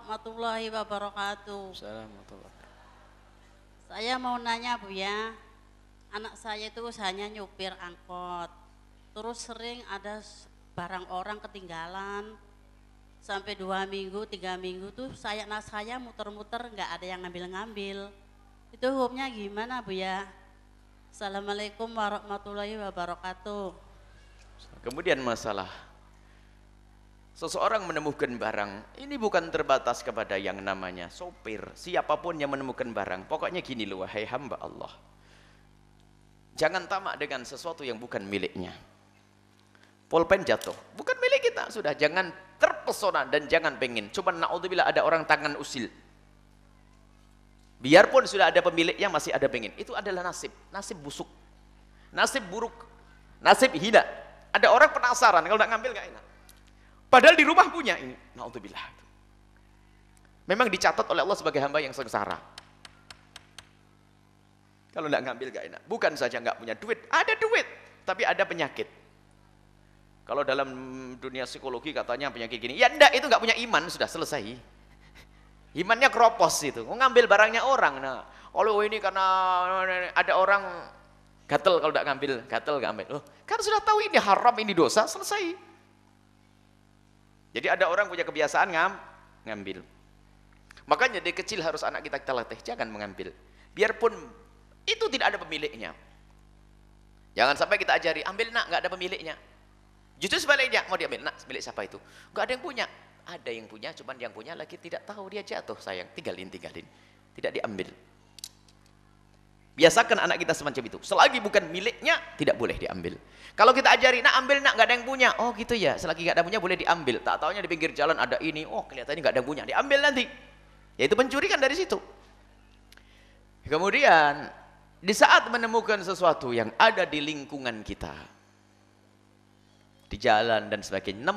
warahmatullahi wabarakatuh. Assalamualaikum. Saya mau nanya Bu ya, anak saya itu hanya nyupir angkot, terus sering ada barang orang ketinggalan, sampai 2 minggu, 3 minggu tuh saya muter-muter nggak ada yang ngambil-ngambil. Itu hukumnya gimana Bu ya? Assalamualaikum warahmatullahi wabarakatuh. Kemudian masalah seseorang menemukan barang, ini bukan terbatas kepada yang namanya sopir, siapapun yang menemukan barang. Pokoknya gini loh, wahai hamba Allah, jangan tamak dengan sesuatu yang bukan miliknya. Pulpen jatuh, bukan milik kita, sudah jangan terpesona dan jangan pengen. Cuma naudzubillah ada orang tangan usil, biarpun sudah ada pemiliknya masih ada pengen. Itu adalah nasib, nasib busuk, nasib buruk, nasib hina. Ada orang penasaran, kalau tidak ngambil nggak enak. Padahal di rumah punya ini, naudzubillah. Memang dicatat oleh Allah sebagai hamba yang sengsara. Kalau tidak ngambil nggak enak. Bukan saja nggak punya duit, ada duit, tapi ada penyakit. Kalau dalam dunia psikologi katanya penyakit gini, ya enggak, itu nggak punya iman, sudah selesai. Imannya keropos itu, ngambil barangnya orang. Nah, kalau ini karena ada orang gatel kalau tidak ngambil, gatel nggak ambil. Loh, kan sudah tahu ini haram, ini dosa, selesai. Jadi ada orang punya kebiasaan ngambil. Makanya dari kecil harus anak kita latih, jangan mengambil. Biarpun itu tidak ada pemiliknya. Jangan sampai kita ajari, ambil nak, nggak ada pemiliknya. Justru sebaliknya, mau diambil, nak, milik siapa itu? Nggak ada yang punya. Ada yang punya, cuman yang punya lagi tidak tahu, dia jatuh, sayang, tinggalin. Tidak diambil. Biasakan anak kita semacam itu. Selagi bukan miliknya, tidak boleh diambil. Kalau kita ajari, nak ambil nak, nggak ada yang punya. Oh gitu ya, selagi nggak ada punya boleh diambil. Tak taunya di pinggir jalan ada ini, oh kelihatannya nggak ada yang punya, diambil nanti. Yaitu pencuri kan dari situ. Kemudian, di saat menemukan sesuatu yang ada di lingkungan kita, di jalan dan sebagainya,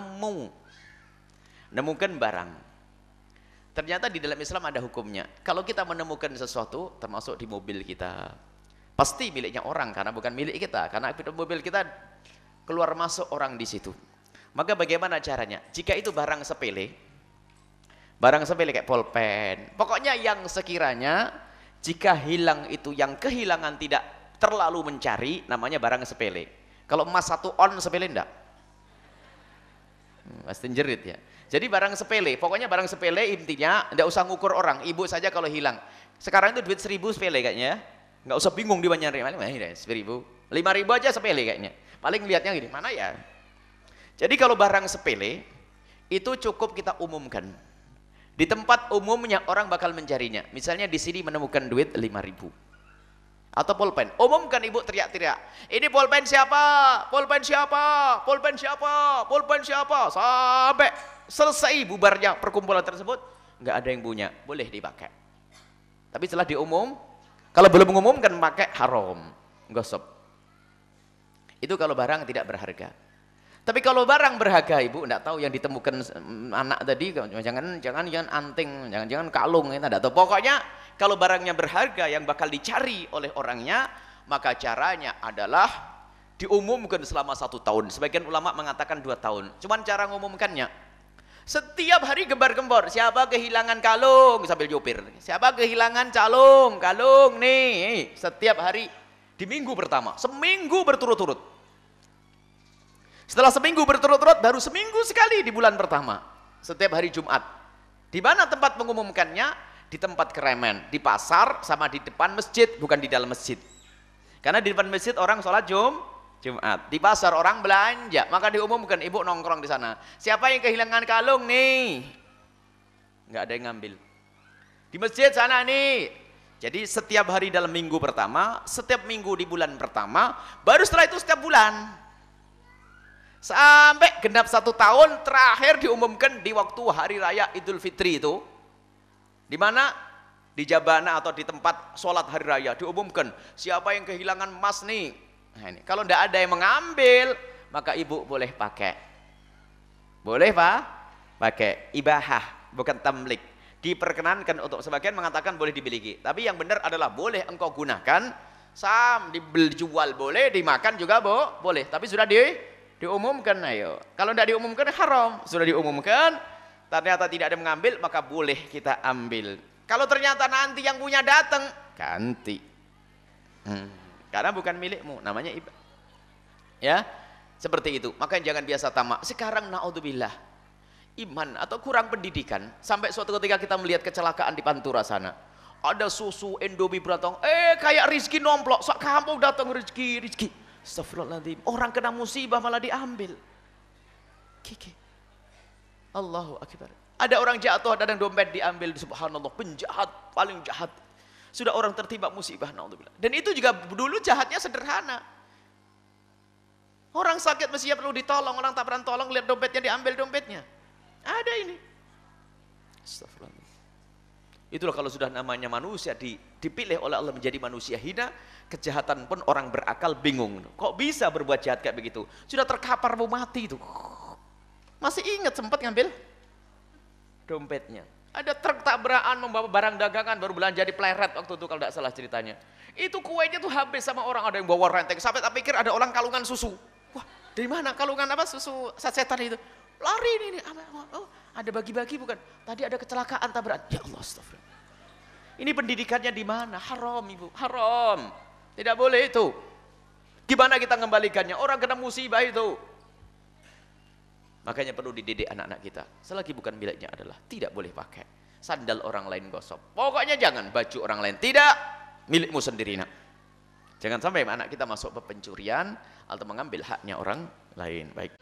nemukan barang, ternyata di dalam Islam ada hukumnya. Kalau kita menemukan sesuatu, termasuk di mobil kita, pasti miliknya orang karena bukan milik kita, karena mobil kita keluar masuk orang di situ. Maka bagaimana caranya? Jika itu barang sepele kayak pulpen, pokoknya yang sekiranya jika hilang itu yang kehilangan tidak terlalu mencari, namanya barang sepele. Kalau emas 1 on sepele enggak? Pasti jerit ya. Jadi barang sepele, pokoknya barang sepele intinya tidak usah ngukur orang, ibu saja kalau hilang. Sekarang itu duit 1.000 sepele kayaknya, nggak usah bingung di banyak mana 1.000, 5.000 aja sepele kayaknya. Paling lihatnya gini, mana ya? Jadi kalau barang sepele itu cukup kita umumkan. Di tempat umumnya orang bakal mencarinya. Misalnya di sini menemukan duit 5.000. Atau pulpen, umumkan ibu teriak-teriak, ini pulpen siapa, pulpen siapa, pulpen siapa, pulpen siapa, sampai selesai bubarnya perkumpulan tersebut, nggak ada yang punya, boleh dipakai. Tapi setelah diumum, kalau belum mengumumkan pakai haram, gosip. Itu kalau barang tidak berharga. Tapi kalau barang berharga, ibu nggak tahu yang ditemukan anak tadi, jangan anting, jangan kalung, itu nggak tahu. Pokoknya kalau barangnya berharga yang bakal dicari oleh orangnya, maka caranya adalah diumumkan selama 1 tahun. Sebagian ulama mengatakan 2 tahun. Cuman cara ngumumkannya, setiap hari gembar-gembor, siapa kehilangan kalung sambil jopir, siapa kehilangan kalung nih, setiap hari di minggu pertama, seminggu berturut-turut. Setelah seminggu berturut-turut, baru seminggu sekali di bulan pertama, setiap hari Jumat. Di mana tempat mengumumkannya? Di tempat keremen, di pasar, sama di depan masjid, bukan di dalam masjid. Karena di depan masjid orang sholat Jumat, di pasar orang belanja, maka diumumkan, ibu nongkrong di sana. Siapa yang kehilangan kalung nih? Nggak ada yang ngambil. Di masjid sana nih. Jadi setiap hari dalam minggu pertama, setiap minggu di bulan pertama, baru setelah itu setiap bulan. Sampai genap 1 tahun terakhir diumumkan di waktu hari raya Idul Fitri itu. Di mana? Di jabana atau di tempat sholat hari raya diumumkan siapa yang kehilangan emas nih. Nah, ini. Kalau tidak ada yang mengambil, maka ibu boleh pakai. Boleh pak? Pakai ibahah, bukan tamlik. Diperkenankan untuk, sebagian mengatakan boleh dimiliki. Tapi yang benar adalah boleh engkau gunakan, dijual boleh, dimakan juga boleh. Tapi sudah diumumkan, ayo. Kalau tidak diumumkan haram. Sudah diumumkan, ternyata tidak ada yang mengambil, maka boleh kita ambil. Kalau ternyata nanti yang punya datang, ganti. Karena bukan milikmu, namanya ya, seperti itu. Maka jangan biasa tamak. Sekarang naudzubillah, iman atau kurang pendidikan, sampai suatu ketika kita melihat kecelakaan di Pantura sana. Ada susu Indomie beratong, kayak Rizki nomplok, sak kampung datang Rizki. Astagfirullahaladzim, orang kena musibah malah diambil. Kiki. Allahu Akbar. Ada orang jatuh, ada yang dompet diambil, subhanallah, penjahat, paling jahat. Sudah orang tertimpa musibah, naudzubillah. Dan itu juga dulu jahatnya sederhana. Orang sakit mestinya perlu ditolong, orang tak pernah tolong, lihat dompetnya diambil dompetnya. Ada ini. Astagfirullah. Itulah kalau sudah namanya manusia dipilih oleh Allah menjadi manusia hina, kejahatan pun orang berakal bingung. Kok bisa berbuat jahat kayak begitu? Sudah terkapar mau mati itu. Masih ingat sempat ngambil dompetnya. Ada truk tabrakan membawa barang dagangan baru belanja di Pleret waktu itu kalau tidak salah ceritanya. Itu kuenya tuh habis sama orang, ada yang bawa renteng. Sampai tak pikir ada orang kalungan susu. Wah, dari mana kalungan apa susu sasetan itu? Lari ini. Oh, ada bagi-bagi bukan? Tadi ada kecelakaan tabrakan. Ya Allah, astagfirullah. Ini pendidikannya di mana? Haram, Ibu. Haram. Tidak boleh itu. Gimana kita mengembalikannya? Orang kena musibah itu. Makanya perlu dididik anak-anak kita. Selagi bukan miliknya adalah tidak boleh pakai. Sandal orang lain gosok. Pokoknya jangan baju orang lain. Tidak. Milikmu sendiri, nak. Jangan sampai anak kita masuk ke pencurian atau mengambil haknya orang lain. Baik.